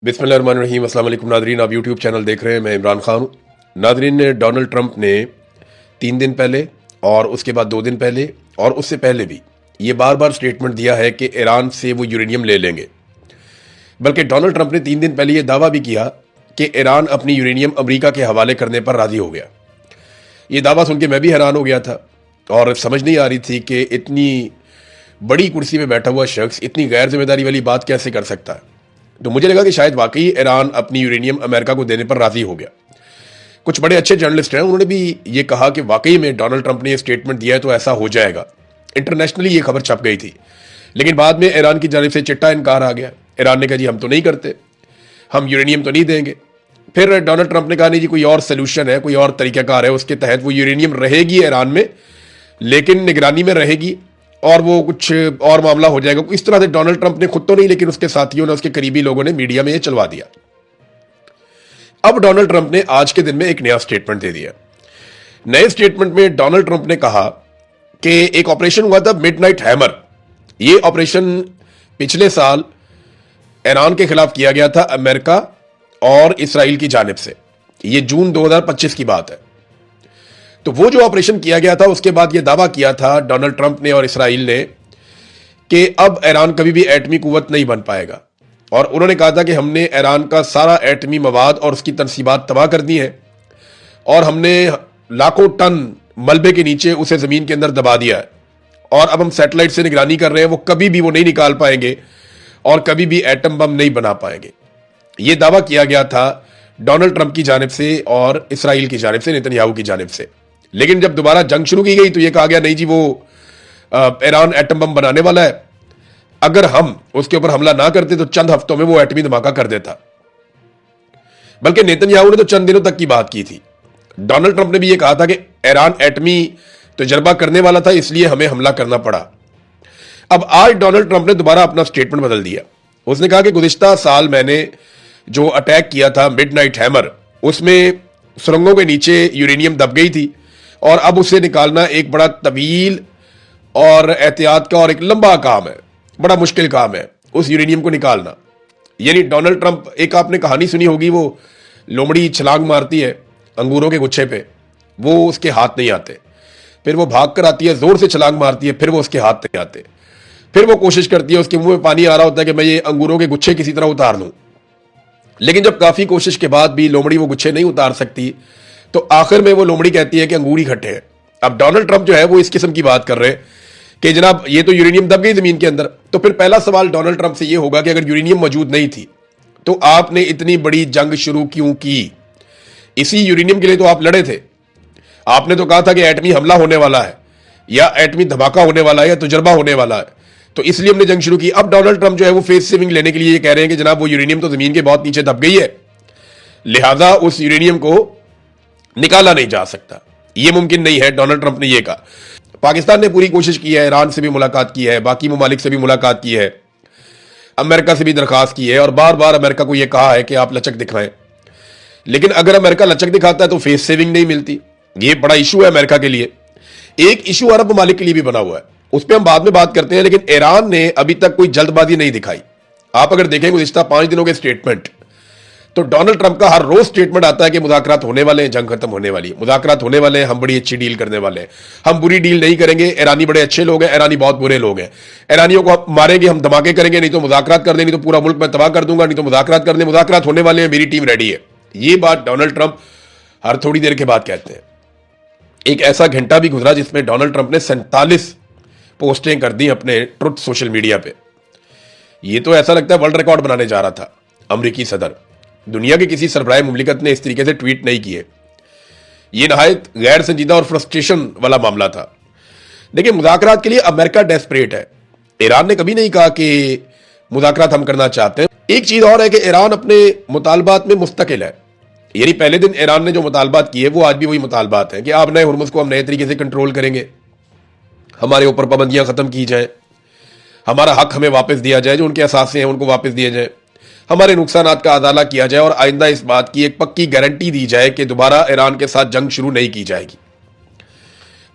बिस्मिल्लाहिर्रहमानिर्रहीम। अस्सलाम वालेकुम नादरीन, आप यूट्यूब चैनल देख रहे हैं। मैं इमरान खान हूँ। नादरीन, ने डोनाल्ड ट्रंप ने 3 दिन पहले और उसके बाद 2 दिन पहले और उससे पहले भी ये बार बार स्टेटमेंट दिया है कि ईरान से वो यूरेनियम ले लेंगे। बल्कि डोनाल्ड ट्रंप ने 3 दिन पहले ये दावा भी किया कि ईरान अपनी यूरेनियम अमेरिका के हवाले करने पर राजी हो गया। ये दावा सुन के मैं भी हैरान हो गया था और समझ नहीं आ रही थी कि इतनी बड़ी कुर्सी में बैठा हुआ शख्स इतनी गैर जिम्मेदारी वाली बात कैसे कर सकता है। तो मुझे लगा कि शायद वाकई ईरान अपनी यूरेनियम अमेरिका को देने पर राजी हो गया। कुछ बड़े अच्छे जर्नलिस्ट हैं, उन्होंने भी ये कहा कि वाकई में डोनाल्ड ट्रंप ने ये स्टेटमेंट दिया है तो ऐसा हो जाएगा। इंटरनेशनली ये खबर छप गई थी। लेकिन बाद में ईरान की जानिब से चिट्टा इनकार आ गया। ईरान ने कहा जी हम तो नहीं करते, हम यूरेनियम तो नहीं देंगे। फिर डोनाल्ड ट्रंप ने कहा नहीं जी, कोई और सोल्यूशन है, कोई और तरीकाकार है, उसके तहत वो यूरेनियम रहेगी ईरान में, लेकिन निगरानी में रहेगी और वो कुछ और मामला हो जाएगा। इस तरह से डोनाल्ड ट्रंप ने खुद तो नहीं, लेकिन उसके साथियों ने, उसके करीबी लोगों ने मीडिया में ये चलवा दिया। अब डोनाल्ड ट्रंप ने आज के दिन में एक नया स्टेटमेंट दे दिया। नए स्टेटमेंट में डोनाल्ड ट्रंप ने कहा कि एक ऑपरेशन हुआ था मिडनाइट हैमर। ये ऑपरेशन पिछले साल ईरान के खिलाफ किया गया था अमेरिका और इसराइल की जानिब से। ये जून 2025 की बात है। तो वो जो ऑपरेशन किया गया था, उसके बाद ये दावा किया था डोनाल्ड ट्रंप ने और इसराइल ने कि अब ईरान कभी भी एटमी कुव्वत नहीं बन पाएगा। और उन्होंने कहा था कि हमने ईरान का सारा एटमी मवाद और उसकी तनसीबात तबाह कर दी है और हमने लाखों टन मलबे के नीचे उसे जमीन के अंदर दबा दिया है और अब हम सैटेलाइट से निगरानी कर रहे हैं, वो कभी भी वो नहीं निकाल पाएंगे और कभी भी एटम बम नहीं बना पाएंगे। यह दावा किया गया था डोनाल्ड ट्रंप की जानिब से और इसराइल की जानिब से, नेतन्याहू की जानिब से। लेकिन जब दोबारा जंग शुरू की गई तो यह कहा गया नहीं जी, वो ईरान एटम बम बनाने वाला है, अगर हम उसके ऊपर हमला ना करते तो चंद हफ्तों में वो एटमी धमाका कर देता। बल्कि नेतन्याहू ने तो चंद दिनों तक की बात की थी। डोनाल्ड ट्रंप ने भी यह कहा था कि ईरान एटमी तजर्बा करने वाला था, इसलिए हमें हमला करना पड़ा। अब आज डोनाल्ड ट्रंप ने दोबारा अपना स्टेटमेंट बदल दिया। उसने कहा कि गुज़िश्ता साल मैंने जो अटैक किया था मिडनाइट हैमर, उसमें सुरंगों के नीचे यूरेनियम दब गई थी और अब उसे निकालना एक बड़ा तवील और एहतियात का और एक लंबा काम है, बड़ा मुश्किल काम है उस यूरेनियम को निकालना। यानी डोनाल्ड ट्रंप, एक आपने कहानी सुनी होगी, वो लोमड़ी छलांग मारती है अंगूरों के गुच्छे पे, वो उसके हाथ नहीं आते, फिर वो भाग कर आती है, जोर से छलांग मारती है, फिर वो उसके हाथ नहीं आते, फिर वो कोशिश करती है, उसके मुंह में पानी आ रहा होता है कि मैं ये अंगूरों के गुच्छे किसी तरह उतार लूं। लेकिन जब काफी कोशिश के बाद भी लोमड़ी वो गुच्छे नहीं उतार सकती तो आखिर में वो लोमड़ी कहती है कि अंगूर ही खट्टे हैं। अब डोनाल्ड ट्रंप जो है वो इस किस्म की बात कर रहे हैं कि जनाब ये तो यूरेनियम दब गई जमीन के अंदर। तो फिर पहला सवाल डोनाल्ड ट्रंप से ये होगा कि अगर यूरेनियम मौजूद नहीं थी तो आपने इतनी बड़ी जंग शुरू क्यों की? इसी यूरेनियम के लिए तो आप लड़े थे। आपने तो कहा था कि एटमी हमला होने वाला है या एटमी धमाका होने वाला है या तजर्बा होने वाला है, तो इसलिए हमने जंग शुरू की। अब डोनाल्ड ट्रंप जो है वो फेस सेविंग लेने के लिए ये कह रहे हैं कि जनाब वो यूरेनियम तो जमीन के बहुत नीचे दब गई है, लिहाजा उस यूरेनियम को निकाला नहीं जा सकता, ये मुमकिन नहीं है। डोनाल्ड ट्रंप ने यह कहा। पाकिस्तान ने पूरी कोशिश की है, ईरान से भी मुलाकात की है, बाकी ममालिक से भी मुलाकात की है, अमेरिका से भी दरखास्त की है और बार बार अमेरिका को यह कहा है कि आप लचक दिखाएं। लेकिन अगर अमेरिका लचक दिखाता है तो फेस सेविंग नहीं मिलती। यह बड़ा इशू है अमेरिका के लिए। एक इशू अरब ममालिक के लिए भी बना हुआ है, उस पर हम बाद में बात करते हैं। लेकिन ईरान ने अभी तक कोई जल्दबाजी नहीं दिखाई। आप अगर देखें गुज़िश्ता 5 दिनों के स्टेटमेंट, तो डोनाल्ड ट्रंप का हर रोज स्टेटमेंट आता है कि मुज़ाकरात होने वाले हैं, जंग खत्म होने वाली है, मुज़ाकरात होने वाले हैं, हम बड़ी अच्छी डील करने वाले हैं, हम बुरी डील नहीं करेंगे, ईरानी बड़े अच्छे लोग हैं, ईरानी बहुत बुरे लोग हैं, ईरानियों को हम मारेंगे, हम धमाके करेंगे, नहीं तो मुज़ाकरात कर दें, नहीं तो पूरा मुल्क मैं तबाह कर दूंगा, नहीं तो मुज़ाकरात करने, मुज़ाकरात होने वाले हैं, मेरी टीम रेडी है। ये बात डोनाल्ड ट्रंप हर थोड़ी देर के बाद कहते हैं। एक ऐसा घंटा भी गुजरा जिसमें डोनाल्ड ट्रंप ने 47 पोस्टें कर दी अपने ट्रुथ सोशल मीडिया पे। ये तो ऐसा लगता है वर्ल्ड रिकॉर्ड बनाने जा रहा था अमरीकी सदर। दुनिया के किसी सरबराह मुमलिकत ने इस तरीके से ट्वीट नहीं किए। यह नहायत गैर संजीदा और फ्रस्ट्रेशन वाला मामला था। देखिए, मुज़ाकरात के लिए अमेरिका डेस्परेट है। ईरान ने कभी नहीं कहा कि मुज़ाकरात हम करना चाहते हैं। एक चीज और है कि ईरान अपने मुतालबात में मुस्तकिल है। यानी पहले दिन ईरान ने जो मुतालबात किए वो आज भी वही मुतालबात हैं कि आप नए हुर्मुज़ को हम नए तरीके से कंट्रोल करेंगे, हमारे ऊपर पाबंदियां खत्म की जाए, हमारा हक हमें वापस दिया जाए, जो उनके असासे हैं उनको वापस दिए जाए, हमारे नुकसानात का अदाला किया जाए और आइंदा इस बात की एक पक्की गारंटी दी जाए कि दोबारा ईरान के साथ जंग शुरू नहीं की जाएगी।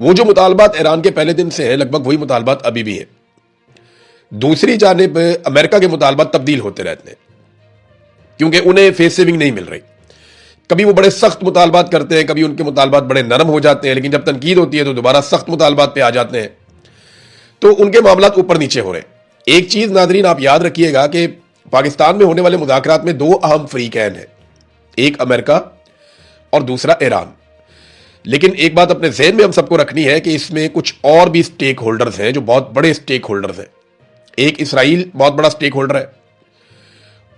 वो जो मुतालबात ईरान के पहले दिन से हैं, लगभग वही मुतालबात अभी भी है। दूसरी जानिब अमेरिका के मुतालबात तब्दील होते रहते हैं। क्योंकि उन्हें फेस सेविंग नहीं मिल रही। कभी वो बड़े सख्त मुतालबात करते हैं, कभी उनके मुतालबात बड़े नरम हो जाते हैं, लेकिन जब तनकीद होती है तो दोबारा सख्त मुतालबात पे आ जाते हैं। तो उनके मामला ऊपर नीचे हो रहे हैं। एक चीज नादरीन आप याद रखिएगा कि पाकिस्तान में होने वाले मुज़ाकरात में दो अहम फरीकैन हैं, एक अमेरिका और दूसरा ईरान। लेकिन एक बात अपने ज़हन में हम सबको रखनी है कि इसमें कुछ और भी स्टेक होल्डर्स हैं जो बहुत बड़े स्टेक होल्डर्स हैं। एक इसराइल बहुत बड़ा स्टेक होल्डर है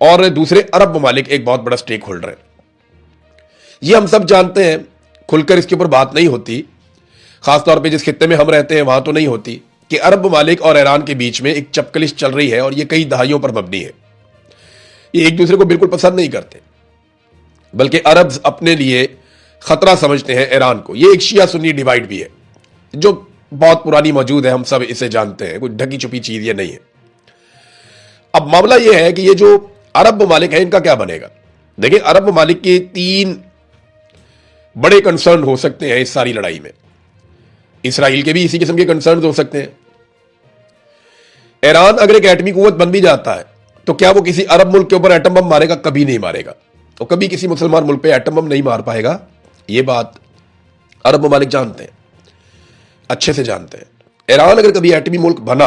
और दूसरे अरब ममालिक एक बहुत बड़ा स्टेक होल्डर है। ये हम सब जानते हैं, खुलकर इसके ऊपर बात नहीं होती, खासतौर पे जिस खित्ते में हम रहते हैं वहां तो नहीं होती, कि अरब ममालिक और ईरान के बीच में एक चपकलिश चल रही है और ये कई दहाइयों पर मबनी है। ये एक दूसरे को बिल्कुल पसंद नहीं करते, बल्कि अरब अपने लिए खतरा समझते हैं ईरान को। ये एक शिया सुन्नी डिवाइड भी है जो बहुत पुरानी मौजूद है, हम सब इसे जानते हैं, कोई ढकी छुपी चीज ये नहीं है। अब मामला यह है कि ये जो अरब ममालिक है इनका क्या बनेगा। देखिए, अरब ममालिक के तीन बड़े कंसर्न हो सकते हैं इस सारी लड़ाई में। इसराइल के भी इसी किस्म के कंसर्न हो सकते हैं। ईरान अगर एक एटमी कुव्वत बन भी जाता है तो क्या वो किसी अरब मुल्क के ऊपर एटम बम मारेगा? कभी नहीं मारेगा। तो कभी किसी मुसलमान मुल्क पे एटम बम नहीं मार पाएगा। ये बात अरब ममालिक जानते हैं, अच्छे से जानते हैं। ईरान अगर कभी एटमी मुल्क बना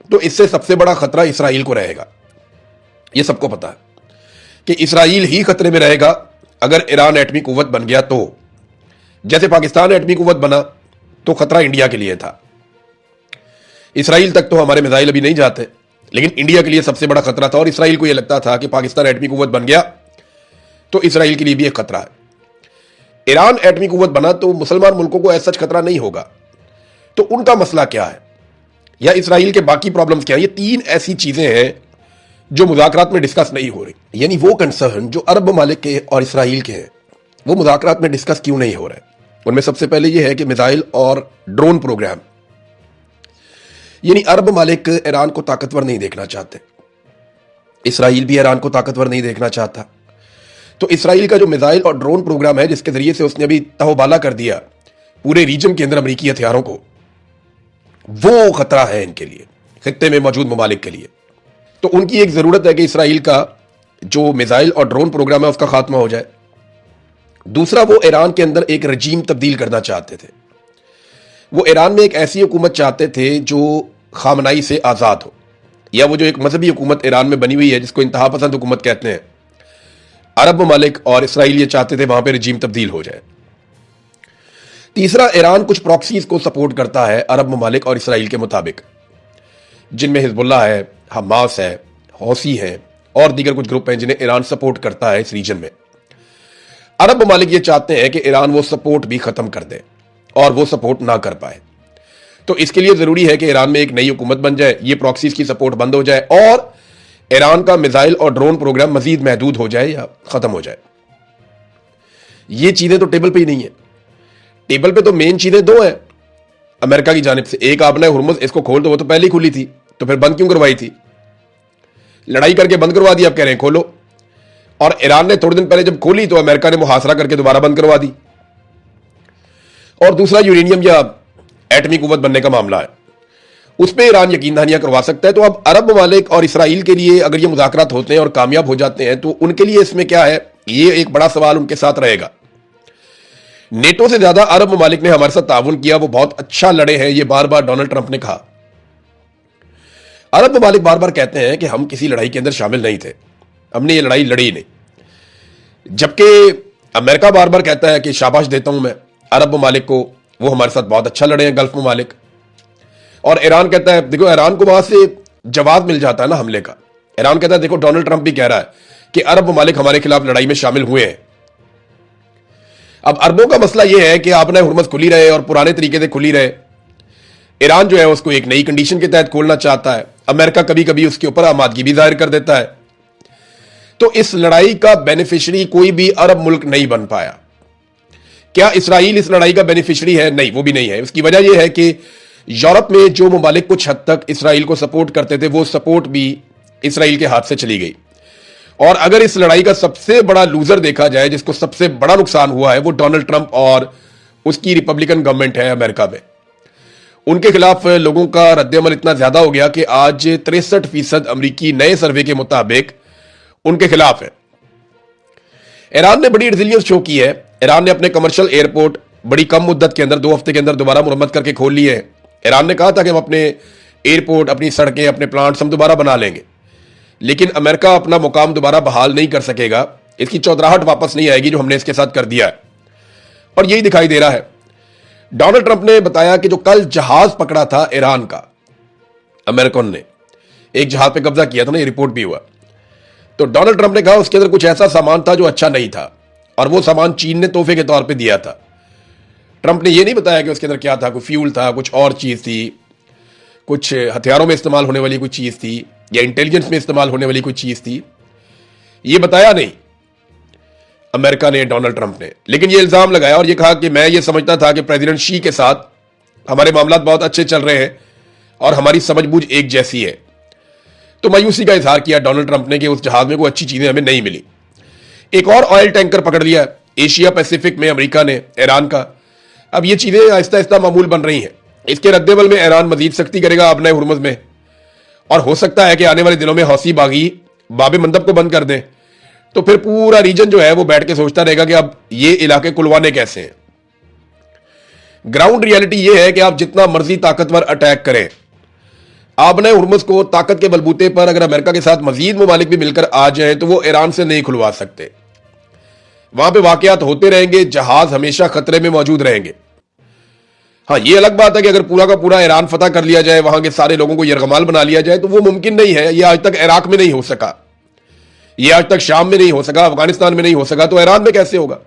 तो इससे सबसे बड़ा खतरा इसराइल को रहेगा। यह सबको पता है कि इसराइल ही खतरे में रहेगा अगर ईरान एटमी कुव्वत बन गया तो। जैसे पाकिस्तान एटमी कुव्वत बना तो खतरा इंडिया के लिए था। इसराइल तक तो हमारे मिसाइल अभी नहीं जाते, लेकिन इंडिया के लिए सबसे बड़ा खतरा था और इसराइल को यह लगता था कि पाकिस्तान एटमी कुव्वत बन गया तो इसराइल के लिए भी एक खतरा है। ईरान एटमी कुव्वत बना तो मुसलमान मुल्कों को ऐसा खतरा नहीं होगा। तो उनका मसला क्या है या इसराइल के बाकी प्रॉब्लम्स क्या है? ये तीन ऐसी चीजें हैं जो मुज़ाकरात में डिस्कस नहीं हो रही। यानी वो कंसर्न जो अरब ममालिक के और इसराइल के हैं वो मुज़ाकरात में डिस्कस क्यों नहीं हो रहे? उनमें सबसे पहले ये है कि मिसाइल और ड्रोन प्रोग्राम, यानी अरब ममालिक ईरान को ताकतवर नहीं देखना चाहते, इसराइल भी ईरान को ताकतवर नहीं देखना चाहता। तो इसराइल का जो मिसाइल और ड्रोन प्रोग्राम है जिसके जरिए से उसने अभी तहोबाला कर दिया पूरे रीजन के अंदर अमेरिकी हथियारों को, वो खतरा है इनके लिए, खित्ते में मौजूद ममालिक के लिए। तो उनकी एक जरूरत है कि इसराइल का जो मिसाइल और ड्रोन प्रोग्राम है उसका खात्मा हो जाए। दूसरा, वो ईरान के अंदर एक रजीम तब्दील करना चाहते थे। वो ईरान में एक ऐसी हुकूमत चाहते थे जो खामनाई से आज़ाद हो, या वो जो एक मजहबी हुकूमत ईरान में बनी हुई है जिसको इंतहा पसंद हुकूमत कहते हैं, अरब ममालिक और इसराइल ये चाहते थे वहां पर रजीम तब्दील हो जाए। तीसरा, ईरान कुछ प्रॉक्सीज को सपोर्ट करता है अरब ममालिक और इसराइल के मुताबिक, जिनमें हिजबुल्लाह है, हमास है, हौसी है और दीगर कुछ ग्रुप हैं जिन्हें ईरान सपोर्ट करता है इस रीजन में। अरब ममालिक ये चाहते हैं कि ईरान वो सपोर्ट भी खत्म कर दे और वो सपोर्ट ना कर पाए। तो इसके लिए जरूरी है कि ईरान में एक नई हुकूमत बन जाए, ये प्रॉक्सीज की सपोर्ट बंद हो जाए और ईरान का मिसाइल और ड्रोन प्रोग्राम मजीद महदूद हो जाए या खत्म हो जाए। ये चीजें तो टेबल पे ही नहीं है। टेबल पे तो मेन चीजें दो हैं अमेरिका की जानिब से। एक, आपने हुर्मुज़ इसको खोल दो, वो तो पहले ही खुली थी, तो फिर बंद क्यों करवाई थी? लड़ाई करके बंद करवा दी, आप कह रहे हैं खोलो। और ईरान ने थोड़े दिन पहले जब खोली तो अमेरिका ने मुहासरा करके दोबारा बंद करवा दी। और दूसरा, यूरेनियम या एटमी कुव्वत बनने का मामला है, उस पर ईरान यकीन दहानियां करवा सकता है। तो अब अरब ममालिक और इसराइल के लिए अगर ये मुज़ाकरात होते हैं और कामयाब हो जाते हैं तो उनके लिए इसमें क्या है, ये एक बड़ा सवाल उनके साथ रहेगा। नेटो से ज्यादा अरब ममालिक ने हमारे साथ ताउन किया, वो बहुत अच्छा लड़े हैं, ये बार बार डोनाल्ड ट्रंप ने कहा। अरब ममालिक बार बार कहते हैं कि हम किसी लड़ाई के अंदर शामिल नहीं थे, हमने ये लड़ाई लड़ी नहीं, जबकि अमेरिका बार बार कहता है कि शाबाश देता हूं मैं अरब ममालिक को, वो हमारे साथ बहुत अच्छा लड़े हैं गल्फ ममालिक। और ईरान कहता है, देखो ईरान को वहां से जवाब मिल जाता है ना हमले का। ईरान कहता है देखो डोनाल्ड ट्रंप भी कह रहा है कि अरब ममालिक हमारे खिलाफ लड़ाई में शामिल हुए हैं। अब अरबों का मसला यह है कि आपने हुर्मुज़ खुली रहे और पुराने तरीके से खुली रहे। ईरान जो है उसको एक नई कंडीशन के तहत खोलना चाहता है। अमेरिका कभी कभी उसके ऊपर आमादगी भी जाहिर कर देता है। तो इस लड़ाई का बेनिफिशियरी कोई भी अरब मुल्क नहीं बन पाया। क्या इसराइल इस लड़ाई का बेनिफिशियरी है? नहीं, वो भी नहीं है। उसकी वजह यह है कि यूरोप में जो ममालिक कुछ हद तक इसराइल को सपोर्ट करते थे वो सपोर्ट भी इसराइल के हाथ से चली गई। और अगर इस लड़ाई का सबसे बड़ा लूजर देखा जाए, जिसको सबसे बड़ा नुकसान हुआ है, वो डोनाल्ड ट्रंप और उसकी रिपब्लिकन गवर्नमेंट है अमेरिका में। उनके खिलाफ लोगों का रद्द अमल इतना ज्यादा हो गया कि आज 63% अमरीकी नए सर्वे के मुताबिक उनके खिलाफ है। ईरान ने बड़ी रेजिलियंस शो की है। ईरान ने अपने कमर्शियल एयरपोर्ट बड़ी कम मुद्दत के अंदर 2 हफ्ते के अंदर दोबारा मुरम्मत करके खोल लिए हैं। ईरान ने कहा था कि हम अपने एयरपोर्ट, अपनी सड़कें, अपने प्लांट्स हम दोबारा बना लेंगे, लेकिन अमेरिका अपना मुकाम दोबारा बहाल नहीं कर सकेगा। इसकी चौधराहट वापस नहीं आएगी जो हमने इसके साथ कर दिया है, और यही दिखाई दे रहा है। डोनाल्ड ट्रंप ने बताया कि जो कल जहाज पकड़ा था ईरान का, अमेरिकन ने एक जहाज पे कब्जा किया था ना, ये रिपोर्ट भी हुआ। तो डोनाल्ड ट्रंप ने कहा उसके अंदर कुछ ऐसा सामान था जो अच्छा नहीं था, और वो सामान चीन ने तोहफे के तौर पे दिया था। ट्रंप ने ये नहीं बताया कि उसके अंदर क्या था, कोई फ्यूल था, कुछ और चीज थी, कुछ हथियारों में इस्तेमाल होने वाली कोई चीज थी, या इंटेलिजेंस में इस्तेमाल होने वाली कोई चीज थी। ये बताया नहीं अमेरिका ने, डोनाल्ड ट्रंप ने, लेकिन ये इल्जाम लगाया और ये कहा कि मैं ये समझता था कि प्रेसिडेंट शी के साथ हमारे मामला बहुत अच्छे चल रहे हैं और हमारी समझबूझ एक जैसी है। तो मायूसी का इजहार किया डोनाल्ड ट्रंप ने कि उस जहाज में कोई अच्छी चीजें हमें नहीं मिली। एक और ऑयल टैंकर पकड़ लिया एशिया पैसिफिक में अमेरिका ने, ईरान का। अब ये चीजें आहिस्ता आहिस्ता मामूल बन रही हैं। इसके रद्देबल में ईरान मजीद सख्ती करेगा आबनाए हुर्मुज़ में, और हो सकता है कि आने वाले दिनों में हौसी बागी बाब मंदब को बंद कर दें। तो फिर पूरा रीजन जो है वो बैठ के सोचता रहेगा कि अब ये इलाके खुलवाने कैसे हैं। ग्राउंड रियलिटी ये है कि आप जितना मर्जी ताकतवर अटैक करें, आबने हुर्मुज़ को ताकत के बलबूते पर अगर अमेरिका के साथ मजीद ममालिक भी मिलकर आ जाएं तो वो ईरान से नहीं खुलवा सकते। वहां पे वाकयात होते रहेंगे, जहाज हमेशा खतरे में मौजूद रहेंगे। हाँ, ये अलग बात है कि अगर पूरा का पूरा ईरान फतह कर लिया जाए, वहां के सारे लोगों को यरगमाल बना लिया जाए, तो वो मुमकिन नहीं है। ये आज तक इराक में नहीं हो सका, ये आज तक शाम में नहीं हो सका, अफगानिस्तान में नहीं हो सका, तो ईरान में कैसे होगा।